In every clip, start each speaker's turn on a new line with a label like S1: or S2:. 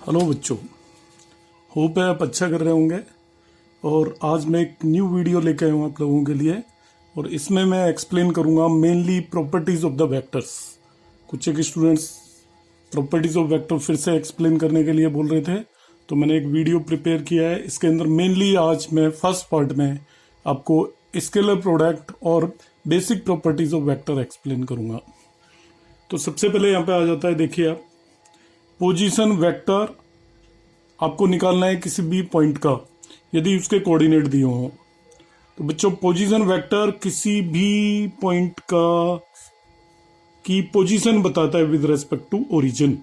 S1: Hello बच्चों, hope है आप अच्छा कर रहे होंगे। और आज मैं एक न्यू वीडियो लेके आया हूँ आप लोगों के लिए। और इसमें मैं एक्सप्लेन करूँगा mainly properties of the vectors. कुछ एक स्टूडेंट्स प्रॉपर्टीज़ ऑफ वेक्टर फिर से एक्सप्लेन करने के लिए बोल रहे थे, तो मैंने एक वीडियो प्रिपेयर किया है। इसके अंदर मेनली आज मैं फर्स्ट पार्ट में आपको स्केलर प्रोडक्ट और basic properties of vector explain करूँगा। तो सबसे पहले यहाँ पे आ जाता है, देखिए आप, पोजीशन वेक्टर आपको निकालना है किसी भी पॉइंट का यदि उसके कोऑर्डिनेट दिए हों। तो बच्चों, पोजीशन वेक्टर किसी भी पॉइंट का की पोजीशन बताता है with respect to origin.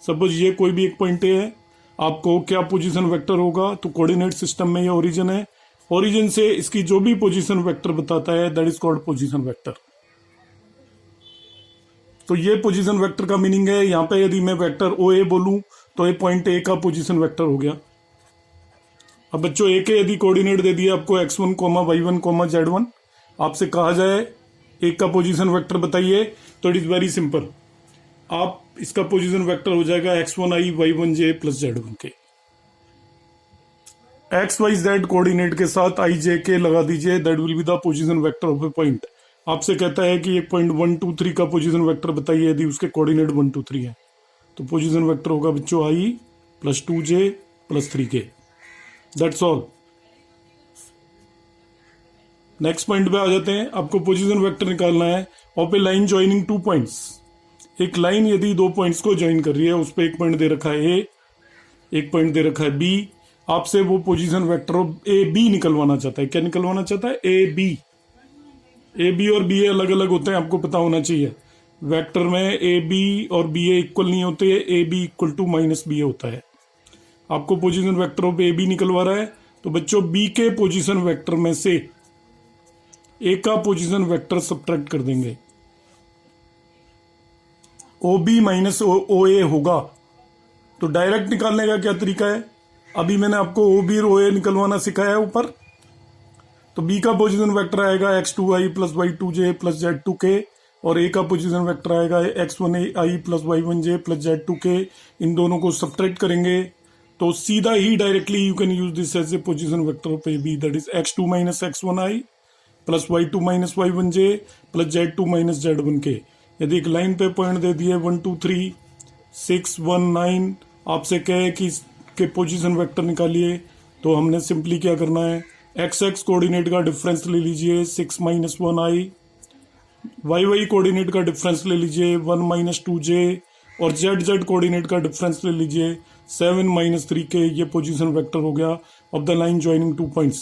S1: Suppose ये कोई भी एक पॉइंट है, आपको क्या पोजीशन वेक्टर होगा, तो कोऑर्डिनेट सिस्टम में ये ओरिजिन है। ओरिजिन से इसकी जो भी पोजीशन वेक्टर बताता है that is called position vector. तो ये पोजीशन वेक्टर का मीनिंग है। यहाँ पे यदि मैं वेक्टर ओ ए बोलूं तो ये पॉइंट ए का पोजीशन वेक्टर हो गया। अब बच्चों, ए के यदि कोऑर्डिनेट दे दिए आपको x1, y1, z1, आपसे कहा जाए एक का पोजीशन वेक्टर बताइए, तो इट इज वेरी सिंपल। आप इसका पोजीशन वेक्टर हो जाएगा x1i y1j प्लस z1 के। एक्स वाई जेड कोऑर्डिनेट के साथ आई जे के लगा दीजिए, that will be the position vector of A point. आपसे कहता है कि एक पॉइंट 1 2 3 का पोजीशन वेक्टर बताइए यदि उसके कोऑर्डिनेट 1 2 3 है, तो पोजीशन वेक्टर होगा बच्चों I plus 2j plus 3k। That's all. Next point पे आ जाते हैं। आपको पोजीशन वेक्टर निकालना है of a line joining two points. एक लाइन यदि दो पॉइंट्स को ज्वाइन कर रही है, उस पर एक पॉइंट दे रखा है ए, एक पॉइंट दे रखा है बी। आपसे वो position vector of A B निकलवाना चाहता है। क्या निकलवाना चाहता है? A B. ए बी और बी ए अलग अलग होते हैं, आपको पता होना चाहिए। वेक्टर में ए बी और बी ए इक्वल नहीं होते, A B equal to minus B A होता है। आपको position vector of A B निकलवा रहा है, तो बच्चों बी के पोजीशन वेक्टर में से ए का पोजीशन वेक्टर सब्ट्रैक्ट कर देंगे। O B minus O A होगा। तो डायरेक्ट निकालने का क्या तरीका है? अभी मैंने आपको ओ बी और ओ ए निकलवाना सिखाया है ऊपर। तो बी का पोजीशन वेक्टर आएगा x2i plus y2j plus z2k, और ए का पोजीशन वेक्टर आएगा x1i plus y1j plus z2k। इन दोनों को सब्ट्रैक्ट करेंगे तो सीधा ही directly you can use this as a position vector of A B, that is x2 minus x1i plus y2 minus y1j plus z2 minus z1k। यदि एक line पे point दे दिए 1 2 3 6 1 9, आपसे कहे कि इसके पोजीशन वेक्टर निकालिए, तो हमने सिंपली क्या करना है, एक्स एक्स कोऑर्डिनेट का डिफरेंस ले लीजिए 6 माइनस 1i, वाई वाई कोऑर्डिनेट का डिफरेंस ले लीजिए 1 माइनस 2j, और जेड जेड कोऑर्डिनेट का डिफरेंस ले लीजिए 7 माइनस 3k। ये पोजीशन वेक्टर हो गया of the line joining two points.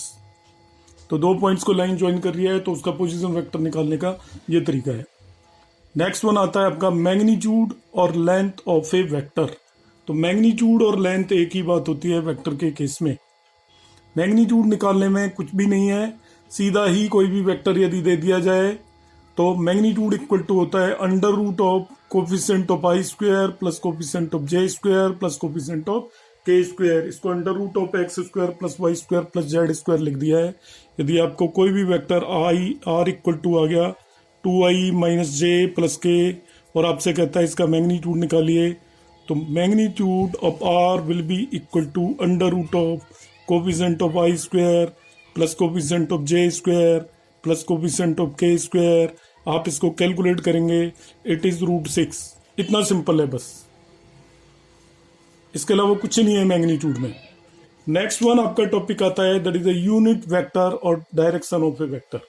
S1: तो दो पॉइंट्स को लाइन ज्वाइन कर रही है, तो उसका पोजीशन वेक्टर निकालने का ये तरीका है। नेक्स्ट वन आता है आपका मैग्नीट्यूड और लेंथ ऑफ ए वेक्टर। तो मैग्नीट्यूड और लेंथ एक ही बात होती है वेक्टर के केस में। मैग्नीट्यूड निकालने में कुछ भी नहीं है, सीधा ही कोई भी वेक्टर यदि दे दिया जाए तो मैग्नीट्यूड इक्वल टू होता है under root of coefficient of I square plus coefficient of J square plus coefficient of K square. इसको under root of X square plus Y square plus Z square लिख दिया है। यदि आपको कोई भी vector I R equal to आ गया 2i माइनस जे प्लस के, और आपसे कहता है इसका मैग्नीट्यूड निकालिए, तो magnitude of R will be equal to under root of coefficient of I square plus coefficient of J square plus coefficient of K square. आप इसको कैलकुलेट करेंगे, इट इज √6। इतना सिंपल है बस, इसके अलावा कुछ नहीं है मैग्नीट्यूड में। नेक्स्ट वन आपका टॉपिक आता है that is a unit vector और डायरेक्शन ऑफ ए वेक्टर।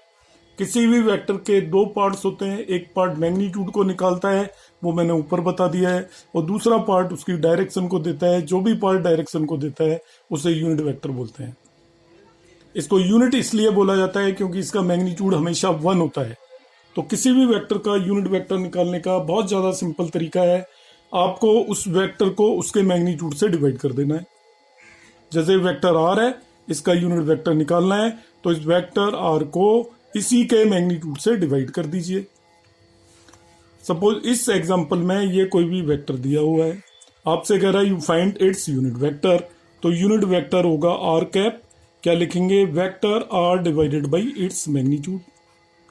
S1: किसी भी वेक्टर के दो पार्ट्स होते हैं, एक पार्ट मैग्नीट्यूड को निकालता है, वो मैंने ऊपर बता दिया है, और दूसरा पार्ट उसकी डायरेक्शन को देता है। जो भी पार्ट डायरेक्शन को देता है उसे यूनिट वेक्टर बोलते हैं। इसको यूनिट इसलिए बोला जाता है क्योंकि इसका मैग्नीट्यूड हमेशा 1 होता है। तो किसी भी वेक्टर का यूनिट वेक्टर निकालने का बहुत ज्यादा सिंपल तरीका है, आपको उस वेक्टर को उसके मैग्नीट्यूड से डिवाइड कर देना है। जैसे वेक्टर आर है, इसका यूनिट वेक्टर निकालना है, तो इस वेक्टर आर को इसी के मैग्नीट्यूड से डिवाइड कर दीजिए। सपोज इस एग्जांपल में ये कोई भी वेक्टर दिया हुआ है, आपसे कह रहा है you find its unit vector, तो यूनिट वेक्टर होगा आर कैप। क्या लिखेंगे? Vector R divided by its magnitude.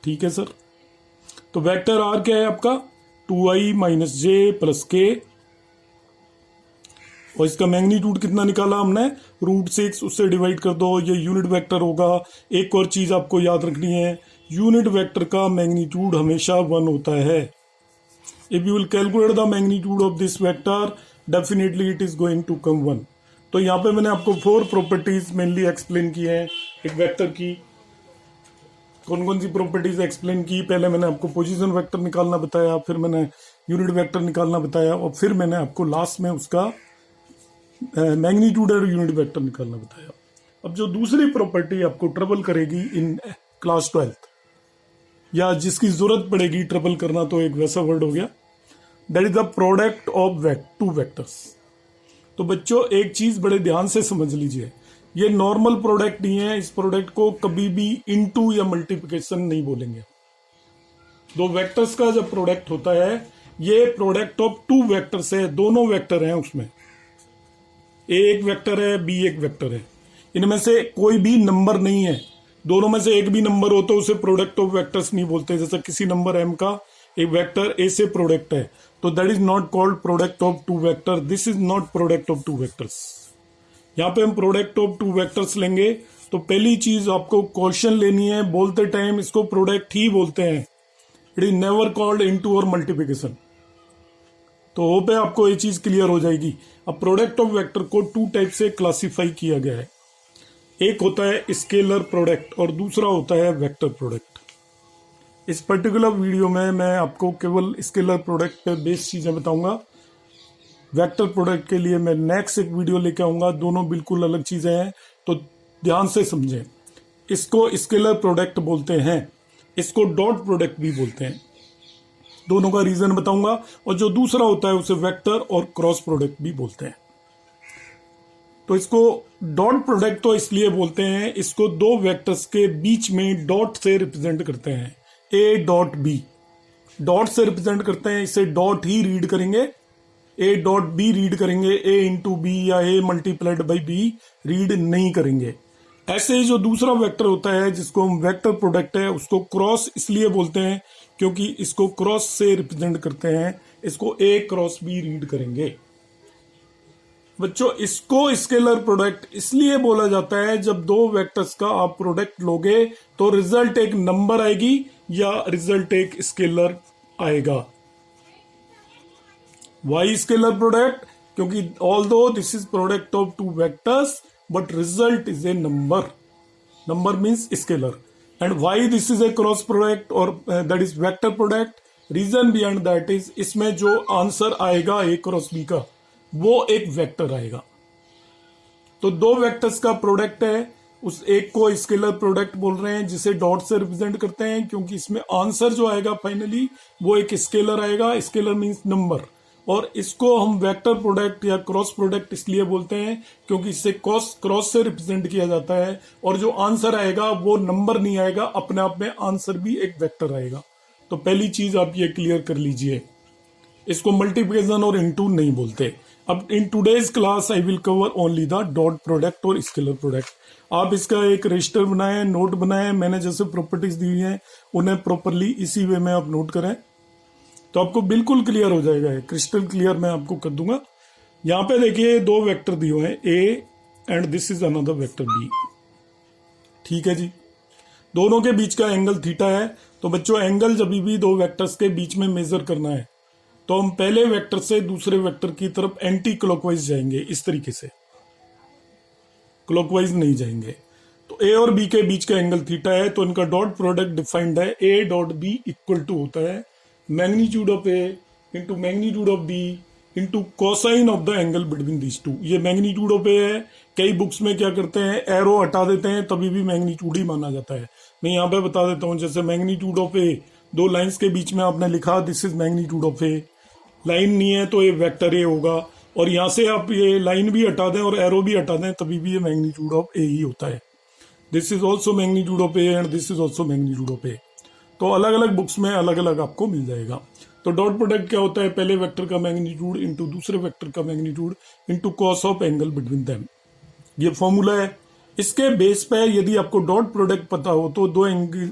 S1: ठीक है सर। तो वेक्टर आर क्या है आपका? 2i माइनस जे प्लस के और इसका मैग्नीट्यूड कितना निकाला हमने, √6, उससे डिवाइड कर दो, ये यूनिट वेक्टर होगा। एक और चीज आपको याद रखनी है, यूनिट वेक्टर का मैग्नीट्यूड हमेशा 1 होता है। If you will calculate the magnitude of this vector, definitely it is going to come 1। तो यहाँ पे मैंने आपको 4 प्रॉपर्टीज मेनली एक्सप्लेन की है एक वेक्टर की। कौन कौन सी प्रॉपर्टीज एक्सप्लेन की, पहले मैंने आपको पोजीशन वेक्टर निकालना बताया, फिर मैंने यूनिट वेक्टर निकालना बताया, और फिर मैंने आपको लास्ट में उसका मैग्नीट्यूड और यूनिट वेक्टर निकालना बताया। अब जो दूसरी प्रॉपर्टी आपको ट्रबल करेगी इन क्लास 12th, या जिसकी जरूरत पड़ेगी ट्रबल करना, तो एक वैसा वर्ड हो गया, that is the product of 2 vectors. तो बच्चों एक चीज बड़े ध्यान से समझ लीजिए, ये नॉर्मल प्रोडक्ट नहीं है। इस प्रोडक्ट को कभी भी इनटू या मल्टीप्लिकेशन नहीं बोलेंगे। 2 वेक्टर्स का जब प्रोडक्ट होता है, ये प्रोडक्ट ऑफ 2 वेक्टर्स है, दोनों वेक्टर हैं उसमें, ए एक वेक्टर है, बी एक वेक्टर है, इनमें से कोई भी नंबर नहीं है। दोनों में से एक भी नंबर हो तो उसे प्रोडक्ट ऑफ वेक्टर्स नहीं बोलते। जैसे किसी नंबर m का एक वेक्टर ए से प्रोडक्ट है, तो that is not called product of 2 vector, this is not product of 2 vectors. यहाँ पे हम प्रोडक्ट ऑफ 2 वेक्टर्स लेंगे, तो पहली चीज आपको क्वेश्चन लेनी है, बोलते टाइम इसको प्रोडक्ट ही बोलते हैं, it is never called into और मल्टीप्लिकेशन। तो होप है आपको ये चीज क्लियर हो जाएगी। अब प्रोडक्ट ऑफ वेक्टर को 2 टाइप से क्लासिफाई किया गया है, एक होता है स्केलर प्रोडक्ट और दूसरा होता है वेक्टर प्रोडक्ट। इस पर्टिकुलर वीडियो में मैं आपको केवल स्केलर प्रोडक्ट पे बेस्ड चीजें बताऊंगा। वेक्टर प्रोडक्ट के लिए मैं नेक्स्ट एक वीडियो लेके आऊंगा, दोनों बिल्कुल अलग चीजें हैं, तो ध्यान से समझें। इसको स्केलर प्रोडक्ट बोलते हैं, इसको डॉट प्रोडक्ट भी बोलते हैं, दोनों का रीजन बताऊंगा। और जो दूसरा होता है उसे वेक्टर और क्रॉस प्रोडक्ट भी बोलते हैं। तो इसको डॉट प्रोडक्ट तो इसलिए बोलते हैं, इसको 2 वेक्टर्स के बीच में डॉट से रिप्रेजेंट करते हैं, ए डॉट बी, डॉट से रिप्रेजेंट करते हैं, इसे डॉट ही रीड करेंगे, ए डॉट बी रीड करेंगे, ए इंटू बी या ए मल्टीप्लाइड बाई बी रीड नहीं करेंगे। ऐसे ही जो दूसरा वेक्टर होता है जिसको हम वेक्टर प्रोडक्ट है, उसको क्रॉस इसलिए बोलते हैं क्योंकि इसको क्रॉस से रिप्रेजेंट करते हैं, इसको ए क्रॉस बी रीड करेंगे। बच्चों इसको स्केलर प्रोडक्ट इसलिए बोला जाता है, जब 2 वेक्टर्स का आप प्रोडक्ट लोगे तो रिजल्ट एक नंबर आएगी या रिजल्ट एक स्केलर आएगा। वाई स्केलर प्रोडक्ट, क्योंकि although this is product of 2 vectors but result is a number, number means scalar. And why this is a cross product और that is vector product, reason behind that is इसमें जो answer आएगा ए cross B का, वो एक vector आएगा। तो 2 vectors का प्रोडक्ट है, उस एक को स्केलर प्रोडक्ट बोल रहे हैं, जिसे डॉट से रिप्रेजेंट करते हैं, क्योंकि इसमें आंसर जो आएगा फाइनली वो एक स्केलर आएगा, स्केलर मीन्स नंबर। और इसको हम वेक्टर प्रोडक्ट या क्रॉस प्रोडक्ट इसलिए बोलते हैं क्योंकि इससे क्रॉस से रिप्रेजेंट किया जाता है, और जो आंसर आएगा वो नंबर नहीं आएगा, अपने आप में आंसर भी एक वेक्टर आएगा। तो पहली चीज आप ये क्लियर कर लीजिए, इसको मल्टीप्लिकेशन और इनटू नहीं बोलते। अब in today's class I will cover only the dot product और स्केलर प्रोडक्ट। आप इसका एक रजिस्टर बनाएं, नोट बनाएं, मैंने जैसे प्रॉपर्टीज दी हैं उन्हें प्रॉपरली इसी वे में आप नोट करें, तो आपको बिल्कुल क्लियर हो जाएगा, क्रिस्टल क्लियर मैं आपको कर दूंगा। यहाँ पे देखिए 2 वेक्टर दिए हुए हैं, A and this is another vector B, ठीक है जी। दोनों के बीच का एंगल थीटा है। तो बच्चों एंगल जब भी 2 वेक्टर्स के बीच में मेजर करना है, तो हम पहले वेक्टर से दूसरे वेक्टर की तरफ एंटी क्लॉकवाइज जाएंगे, इस तरीके से, क्लॉकवाइज नहीं जाएंगे। तो ए और बी के बीच का एंगल थीटा है, तो इनका डॉट प्रोडक्ट डिफाइंड है, A dot B equal to होता है magnitude of A into magnitude of B into cosine of the angle between these 2। ये मैग्नीट्यूड ऑफ ए है। कई बुक्स में क्या करते हैं, एरो हटा देते हैं, तभी भी मैग्नीट्यूड ही माना जाता है। मैं यहाँ पे बता देता हूँ, जैसे मैग्नीट्यूड ऑफ ए 2 लाइंस के बीच में आपने लिखा this is magnitude of a, line नहीं है तो ये वेक्टर ए होगा, और यहां से आप ये लाइन भी हटा दें और एरो भी हटा दें, तभी भी ये मैग्नीट्यूड ऑफ ए ही होता है। This is also magnitude of A and this is also magnitude of A. तो अलग अलग बुक्स में अलग अलग आपको मिल जाएगा। तो डॉट प्रोडक्ट क्या होता है, पहले वेक्टर का मैग्नीट्यूड इंटू दूसरे वेक्टर का magnitude into cos of angle between them, ये फॉर्मूला है। इसके बेस पे यदि आपको डॉट प्रोडक्ट पता हो तो 2 एंगल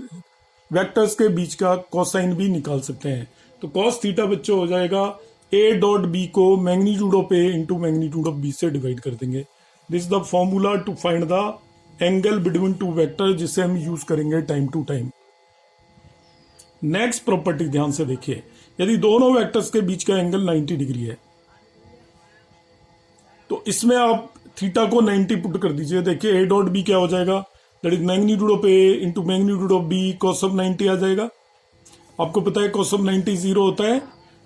S1: वेक्टर्स के बीच का कोसाइन भी निकाल सकते हैं। तो कॉस थीटा बच्चों हो जाएगा ए डॉट बी को magnitude of A into magnitude of B से डिवाइड कर देंगे। This the formula to find the angle between two vector, जिसे हम यूज करेंगे time to time. Next property ध्यान से देखिए, यदि दोनों वेक्टर्स के बीच का एंगल 90 डिग्री है तो इसमें आप थीटा को 90 पुट कर दीजिए। देखिए ए डॉट बी क्या हो जाएगा, that is magnitude of A into magnitude of B cos of 90 आ जाएगा। आपको पता है कॉस ऑफ 90 जीरो होता है,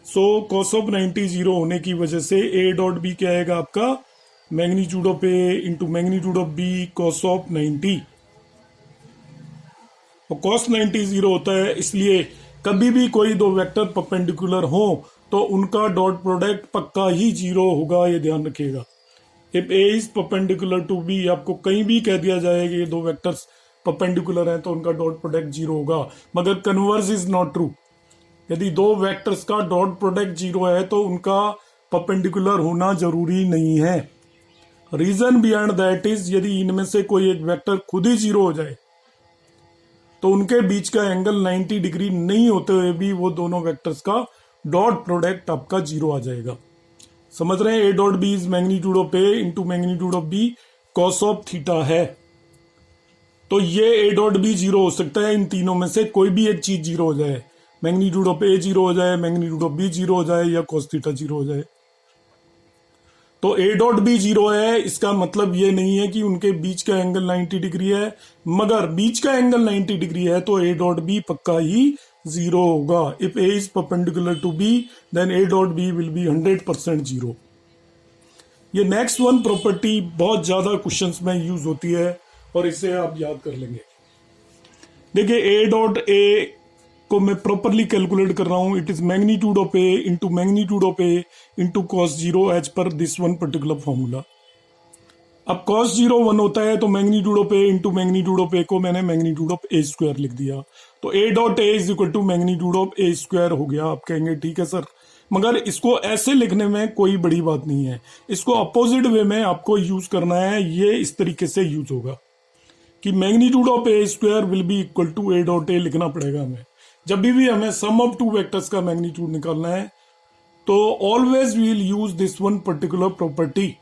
S1: सो कॉस ऑफ 90 जीरो होने की वजह से ए डॉट बी क्या आएगा आपका, magnitude of A into magnitude of B cos of 90। और कॉस 90 जीरो होता है, इसलिए कभी भी कोई दो वेक्टर परपेंडिकुलर हो तो उनका डॉट प्रोडक्ट पक्का ही जीरो होगा, ये ध्यान रखिएगा। If A is perpendicular to B, आपको कहीं भी कह दिया जाए कि ये दो वेक्टर्स परपेंडिकुलर हैं तो उनका डॉट प्रोडक्ट जीरो होगा, मगर कन्वर्स इज नॉट ट्रू। यदि दो वेक्टर्स का डॉट प्रोडक्ट जीरो है तो उनका परपेंडिकुलर होना जरूरी नहीं है। रीजन बिहाइंड दैट इज, यदि इनमें से कोई एक वेक्टर खुद ही जीरो हो जाए तो उनके बीच का एंगल 90 डिग्री नहीं होते हुए भी वो दोनों वेक्टर्स का डॉट प्रोडक्ट आपका जीरो आ जाएगा। समझ रहे हैं, A dot B is magnitude of A into magnitude of B cos of theta है। तो ये ए डॉट बी जीरो हो सकता है, इन तीनों में से कोई भी एक चीज जीरो हो जाए, मैग्नीट्यूड ऑफ ए जीरो हो जाए, मैग्नीट्यूड ऑफ बी जीरो हो जाए, या कॉस थीटा जीरो हो जाए। तो ए डॉट बी जीरो है, इसका मतलब ये नहीं है कि उनके बीच का एंगल 90 डिग्री है, मगर बीच का एंगल 90 डिग्री है तो ए डॉट बी पक्का ही जीरो होगा। If A is perpendicular to B then A dot B will be 100% zero. ये नेक्स्ट वन प्रॉपर्टी बहुत ज्यादा क्वेश्चंस में यूज होती है और इसे आप याद कर लेंगे। देखिए ए डॉट ए को मैं प्रॉपरली कैलकुलेट कर रहा हूं, it is magnitude of A into magnitude of A into cos zero as per this one particular formula. अब कॉस जीरो 1 होता है तो magnitude of A into magnitude of A को मैंने मैग्नीट्यूड ऑफ ए स्क्वायर लिख दिया, तो A dot A is equal to magnitude of A square हो गया। आप कहेंगे ठीक है सर, मगर इसको ऐसे लिखने में कोई बड़ी बात नहीं है, इसको अपोजिट वे में आपको यूज करना है। ये इस तरीके से यूज होगा कि magnitude of A square will be equal to A dot A लिखना पड़ेगा हमें। जब भी हमें सम ऑफ टू वेक्टर्स का मैग्नीट्यूड निकालना है तो always we will use this one particular property.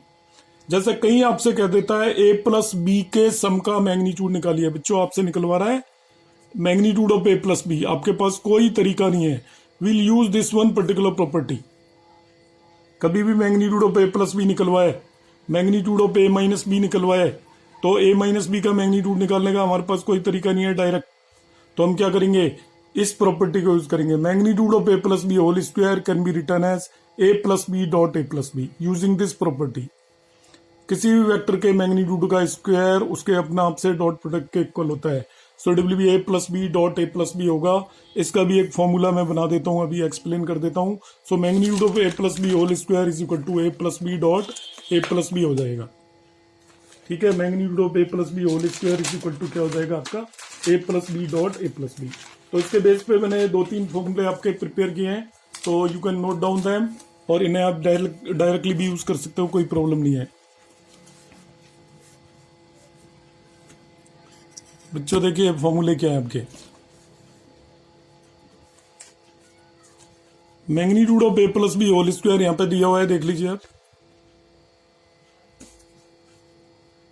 S1: जैसे कहीं आपसे कह देता है ए प्लस बी के सम का मैग्नीट्यूड निकालिए, बच्चों आपसे निकलवा रहा है magnitude of A plus B, आपके पास कोई तरीका नहीं है, will use this one particular property. कभी भी magnitude of A plus B निकलवाए, magnitude of A minus B निकलवाए, तो ए माइनस बी का मैग्नीट्यूड निकालने का हमारे पास कोई तरीका नहीं है डायरेक्ट, तो हम क्या करेंगे, इस प्रॉपर्टी को यूज करेंगे। Magnitude of A plus B whole square can be written as A plus B dot A plus B using this property. किसी भी वेक्टर के मैग्नीट्यूड का स्क्वायर उसके अपना आप से डॉट प्रोडक्ट के इक्वल होता है, so it will be A plus B dot A plus B होगा। इसका भी एक फॉर्मूला मैं बना देता हूं, अभी एक्सप्लेन कर देता हूं। So magnitude of A plus B whole square is equal to A plus B dot A plus B हो जाएगा। ठीक है, magnitude of A plus B whole square is equal to क्या हो जाएगा आपका, A plus B dot A plus B. तो इसके बेस पे मैंने 2-3 फॉर्मूले आपके प्रिपेयर किए हैं, तो you can note down them और इन्हें आप डायरेक्टली भी यूज कर सकते हो, कोई प्रॉब्लम नहीं है। बच्चों देखिए फॉर्मूले क्या है आपके, magnitude of A plus B whole square यहां पे दिया हुआ है, देख लीजिए आप,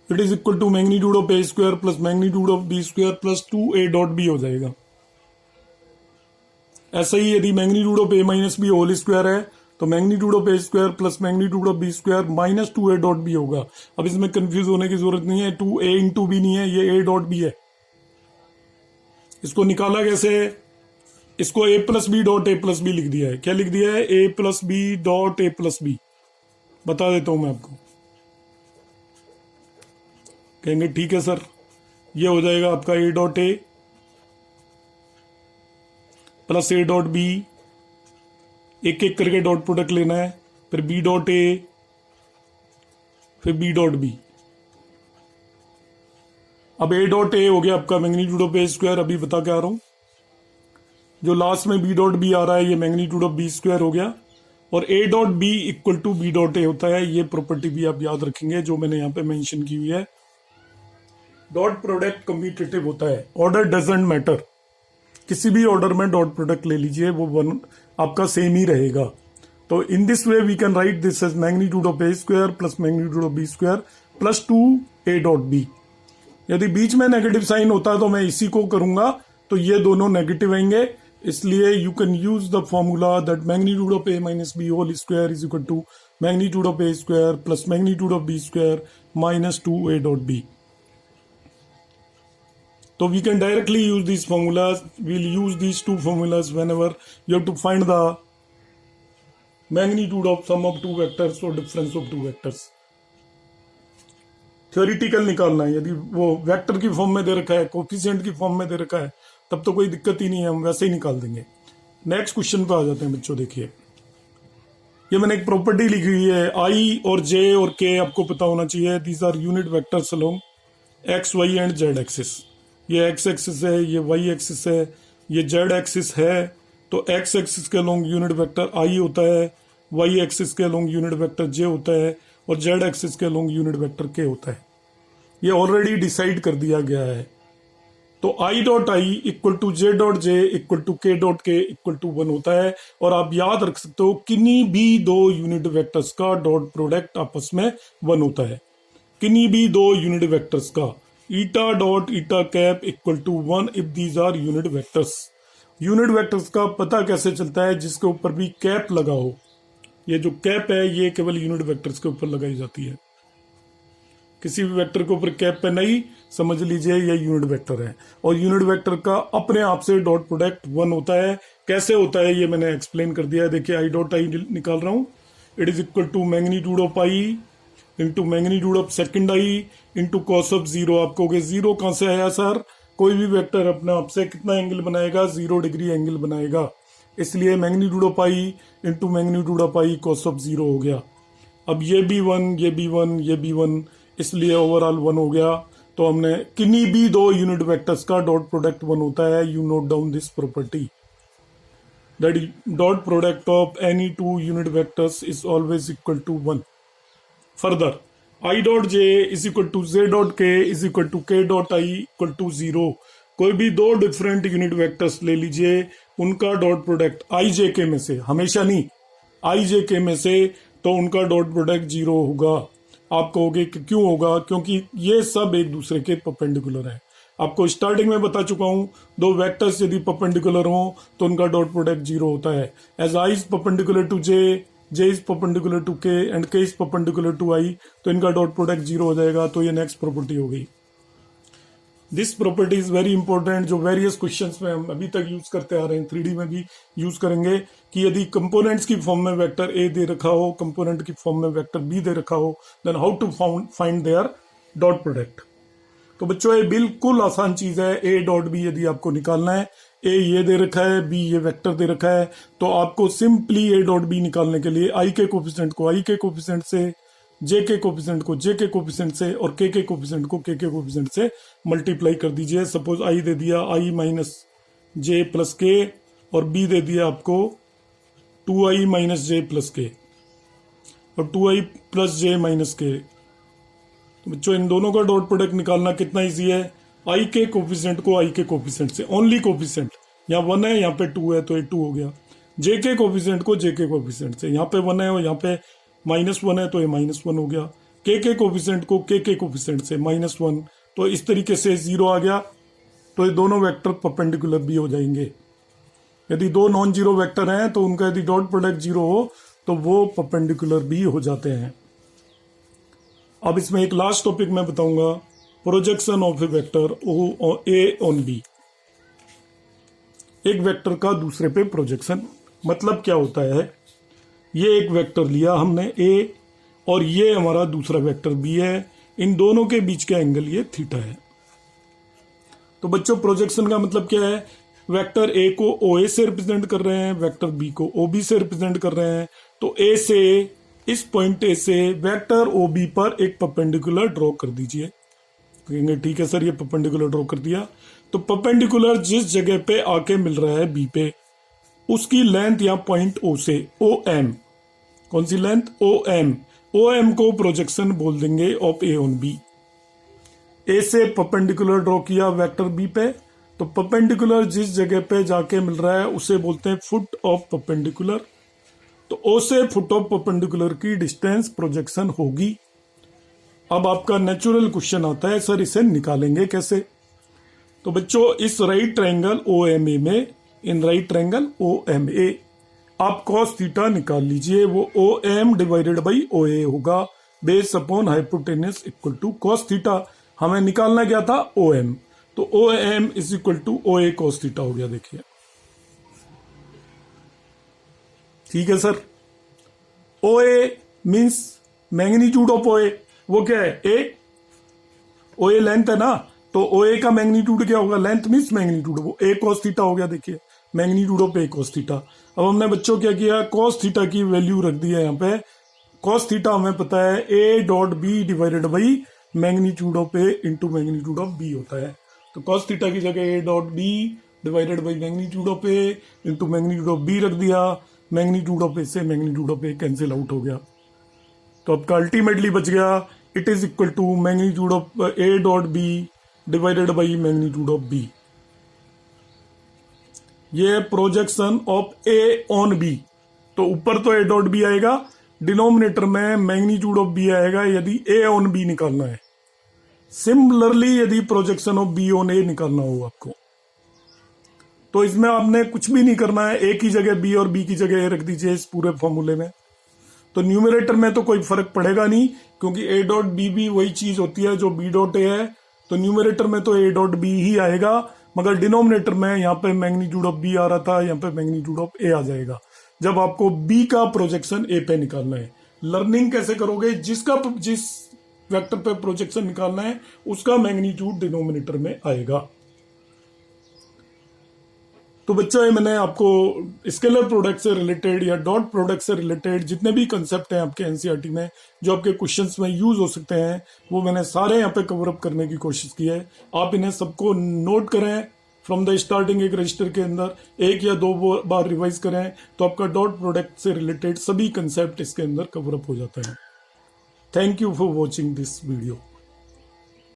S1: it is equal to magnitude of A square plus magnitude of B square plus 2a dot B हो जाएगा। ऐसा ही यदि magnitude of A minus B whole square है तो magnitude of A square plus magnitude of B square minus 2a dot B होगा। अब इसमें कंफ्यूज होने की जरूरत नहीं है, 2a इंटू बी नहीं है, ये a डॉट बी है। इसको निकाला कैसे है, इसको A plus B dot A plus B लिख दिया है। क्या लिख दिया है, A plus B dot A plus B, बता देता हूं मैं आपको। कहेंगे ठीक है सर, ये हो जाएगा आपका A dot A plus A dot B, एक एक करके डॉट प्रोडक्ट लेना है, फिर बी डॉट ए, फिर बी डॉट बी। अब ए डॉट ए हो गया आपका मैग्नीट्यूड ऑफ ए स्क्वायर, अभी बता के आ रहा हूं। जो लास्ट में बी डॉट बी आ रहा है ये मैग्नीट्यूड ऑफ बी स्क्वायर हो गया, और A dot B equal to B dot A होता है। ये प्रॉपर्टी भी आप याद रखेंगे जो मैंने यहां पे मेंशन की हुई है। डॉट प्रोडक्ट कम्यूटेटिव होता है, ऑर्डर डजंट मैटर, किसी भी ऑर्डर में डॉट प्रोडक्ट ले लीजिए वो वन आपका सेम ही रहेगा। तो in this way we can write this as magnitude of A square plus magnitude of B square plus 2a.b। यदि बीच में नेगेटिव साइन होता तो मैं इसी को करूंगा, तो ये दोनों नेगेटिव आएंगे, इसलिए you can use the formula that magnitude of a minus B whole square is equal to magnitude of a square plus magnitude of b square minus 2a.b। तो we can directly use these formulas. We'll use these two formulas whenever you have to find the magnitude of sum of two vectors or difference of two vectors. Theoretical निकालना है, यदि वो vector की form में दे रखा है, coefficient की form में दे रखा है, तब तो कोई दिक्कत ही नहीं है, हम वैसे ही निकाल देंगे। नेक्स्ट क्वेश्चन पे आ जाते हैं बच्चों। देखिए, ये मैंने एक प्रॉपर्टी लिखी हुई है, आई और जे और के आपको पता होना चाहिए। These are unit vectors along X Y and Z axis. ये एक्स एक्सिस है, ये वाई एक्सिस है, ये जेड एक्सिस है। तो एक्स एक्सिस के अलोंग यूनिट वेक्टर आई होता है, वाई एक्सिस के अलोंग यूनिट वेक्टर जे होता है, और जेड एक्सिस के अलोंग यूनिट वेक्टर के होता है। ये ऑलरेडी डिसाइड कर दिया गया है। तो I dot I equal to J dot J equal to K dot K equal to 1 होता है। और आप याद रख सकते हो, किन्हीं भी दो यूनिट वेक्टर्स का डॉट प्रोडक्ट आपस में 1 होता है। किन्हीं भी दो यूनिट वेक्टर्स का eta dot eta cap equal to 1 if these are unit vectors. Unit vectors का पता कैसे चलता है? जिसके ऊपर भी कैप लगा हो। ये जो कैप है ये केवल यूनिट वेक्टर्स के ऊपर लगाई जाती है, किसी भी वेक्टर के ऊपर कैप पे नहीं, समझ लीजिए ये यूनिट वेक्टर है। और यूनिट वेक्टर का अपने आप से डॉट प्रोडक्ट 1 होता है। कैसे होता है ये मैंने एक्सप्लेन कर दिया है। देखिए, आई डॉट आई निकाल रहा हूं, it is equal to magnitude of I into magnitude of second I into cos of 0। आप कहोगे 0 कहां से आया सर? कोई भी वेक्टर अपने आप से कितना एंगल बनाएगा? 0 डिग्री एंगल बनाएगा, इसलिए magnitude of I into magnitude of I cos of 0 हो गया। अब ये भी 1, ये भी 1, ये भी 1, इसलिए ओवरऑल 1 हो गया। तो हमने किन्हीं भी दो यूनिट वेक्टर्स का डॉट प्रोडक्ट 1 होता है। You note down this property, that dot product of any two unit vectors is always equal to 1। Further, I dot J is equal to J dot K is equal to K dot I equal to 0। कोई भी दो different unit vectors ले लीजिए, उनका dot product I जे के में से, हमेशा नहीं, आई जे के में से, तो उनका डॉट प्रोडक्ट 0 होगा। आप कहोगे कि क्यों होगा? क्योंकि ये सब एक दूसरे के परपेंडिकुलर है। आपको स्टार्टिंग में बता चुका हूं, दो वेक्टर्स यदि परपेंडिकुलर हो तो उनका डॉट प्रोडक्ट 0 होता है। As I is perpendicular to J, J is perpendicular to K and K is perpendicular to I, तो इनका डॉट प्रोडक्ट 0 हो जाएगा। तो ये नेक्स्ट प्रॉपर्टी हो गई। This property is very important, जो वेरियस क्वेश्चंस में हम अभी तक यूज करते आ रहे हैं, 3D में भी यूज करेंगे, कि यदि कंपोनेंट्स की फॉर्म में वेक्टर ए दे रखा हो, कंपोनेंट की फॉर्म में वेक्टर बी दे रखा हो, then how to find their dot product. तो बच्चों, ये बिल्कुल आसान चीज है। ए डॉट बी यदि आपको निकालना है, ए ये दे रखा है, बी ये वेक्टर दे रखा है, तो आपको सिंपली ए डॉट बी निकालने के लिए आई के कोफिशिएंट को आई के कोफिशिएंट से, जे के कोफिशिएंट को जे के कोफिशिएंट से, और के कोफिशिएंट को के कोफिशिएंट से मल्टीप्लाई कर दीजिए। सपोज आई दे दिया आई माइनस जे प्लस के, और बी दे दिया आपको 2i माइनस जे प्लस के, और 2i प्लस जे माइनस के। तो बच्चों, इन दोनों का डॉट प्रोडक्ट निकालना कितना इजी है। आई के कोफिशिएंट को आई के कोफिशिएंट से, ओनली कोफिशिएंट, यहाँ 1 है, यहाँ पे 2 है, तो ये 2 हो गया। जे के कोफिशिएंट को जे के कोफिशिएंट से, यहाँ पे 1 है और यहाँ पे -1 है, तो ये -1 हो गया। के कोफिशिएंट को के कोफिशिएंट से -1, तो इस तरीके से 0 आ गया। तो ये दोनों वेक्टर परपेंडिकुलर भी हो जाएंगे। यदि दो नॉन जीरो वेक्टर हैं तो उनका यदि डॉट प्रोडक्ट 0 हो तो वो परपेंडिकुलर भी हो जाते हैं। अब इसमें एक लास्ट टॉपिक मैं बताऊंगा, projection of a vector A on B. एक वेक्टर का दूसरे पे प्रोजेक्शन मतलब क्या होता है? ये एक वेक्टर लिया हमने ए, और ये हमारा दूसरा वेक्टर बी है, इन दोनों के बीच का एंगल ये थीटा है। तो बच्चों, प्रोजेक्शन का मतलब क्या है? वेक्टर ए को ओ ए से रिप्रेजेंट कर रहे हैं, वेक्टर बी को ओ बी से रिप्रेजेंट कर रहे हैं। तो ए से, इस पॉइंट ए से वेक्टर ओ बी पर एक परपेंडिकुलर ड्रॉ कर दीजिए। कहेंगे ठीक है सर, ये परपेंडिकुलर ड्रॉ कर दिया। तो परपेंडिकुलर जिस जगह पे आके मिल रहा है बी पे, उसकी लेंथ या पॉइंट ओ से, ओ एम, कौन सी length? O M. O M को प्रोजेक्शन बोल देंगे of A on B. A से परपेंडिकुलर ड्रॉ किया वेक्टर बी पे, तो परपेंडिकुलर जिस जगह पे जाके मिल रहा है उसे बोलते हैं फुट ऑफ परपेंडिकुलर। तो ओ से फुट ऑफ परपेंडिकुलर की डिस्टेंस प्रोजेक्शन होगी। अब आपका नेचुरल क्वेश्चन आता है, सर इसे निकालेंगे कैसे? तो बच्चों इस right triangle O M A में, in right triangle O M A, आप कॉस थीटा निकाल लीजिए। वो O M divided by O A होगा, base upon hypotenuse equal to cos theta. हमें निकालना क्या था? O M. तो O M is equal to O A cos theta हो गया। देखिए ठीक है sir. O A means magnitude of O A, वो क्या है? ए। ओ ए लेंथ है ना, तो ओ ए का मैग्नीट्यूड क्या होगा? लेंथ मीन्स मैग्नीट्यूड, वो ए कॉस थीटा हो गया। देखिए magnitude of A cos theta. अब हमने बच्चों क्या किया? कॉस थीटा की वैल्यू रख दी है यहाँ पे। कॉस थीटा हमें पता है A dot B divided by magnitude of A into magnitude of B होता है। तो कॉस थीटा की जगह A dot B divided by magnitude of A into magnitude of B रख दिया। मैग्नीट्यूड ऑफ ए से magnitude of A cancel out हो गया, तो आपका अल्टीमेटली बच गया it is equal to magnitude of A dot B divided by magnitude of B. ये projection of A on B, तो ऊपर तो ए डॉट बी आएगा, डिनोमिनेटर में मैग्नीट्यूड ऑफ बी आएगा यदि ए ऑन बी निकालना है। सिमिलरली यदि प्रोजेक्शन ऑफ बी ऑन ए निकालना हो आपको, तो इसमें आपने कुछ भी नहीं करना है, ए की जगह बी और बी की जगह ए रख दीजिए इस पूरे फॉर्मूले में। तो न्यूमरेटर में तो कोई फर्क पड़ेगा नहीं, क्योंकि ए डॉट बी भी वही चीज होती है जो बी डॉट ए है। तो न्यूमरेटर में तो ए डॉट बी ही आएगा, मगर डिनोमिनेटर में यहाँ पे मैग्नीट्यूड ऑफ बी आ रहा था, यहाँ पे मैग्नीट्यूड ऑफ ए आ जाएगा जब आपको बी का प्रोजेक्शन ए पे निकालना है। लर्निंग कैसे करोगे? जिस वेक्टर पे प्रोजेक्शन निकालना है उसका मैग्नीट्यूड डिनोमिनेटर में आएगा। तो बच्चों ये मैंने आपको स्केलर प्रोडक्ट से रिलेटेड या डॉट प्रोडक्ट से रिलेटेड जितने भी कंसेप्ट हैं आपके एनसीईआरटी में जो आपके क्वेश्चंस में यूज हो सकते हैं, वो मैंने सारे यहाँ पे कवर अप करने की कोशिश की है। आप इन्हें सबको नोट करें फ्रॉम द स्टार्टिंग, एक रजिस्टर के अंदर 1 या 2 बार रिवाइज करें, तो आपका डॉट प्रोडक्ट से रिलेटेड सभी कंसेप्ट इसके अंदर कवर अप हो जाते हैं। Thank you for watching this video.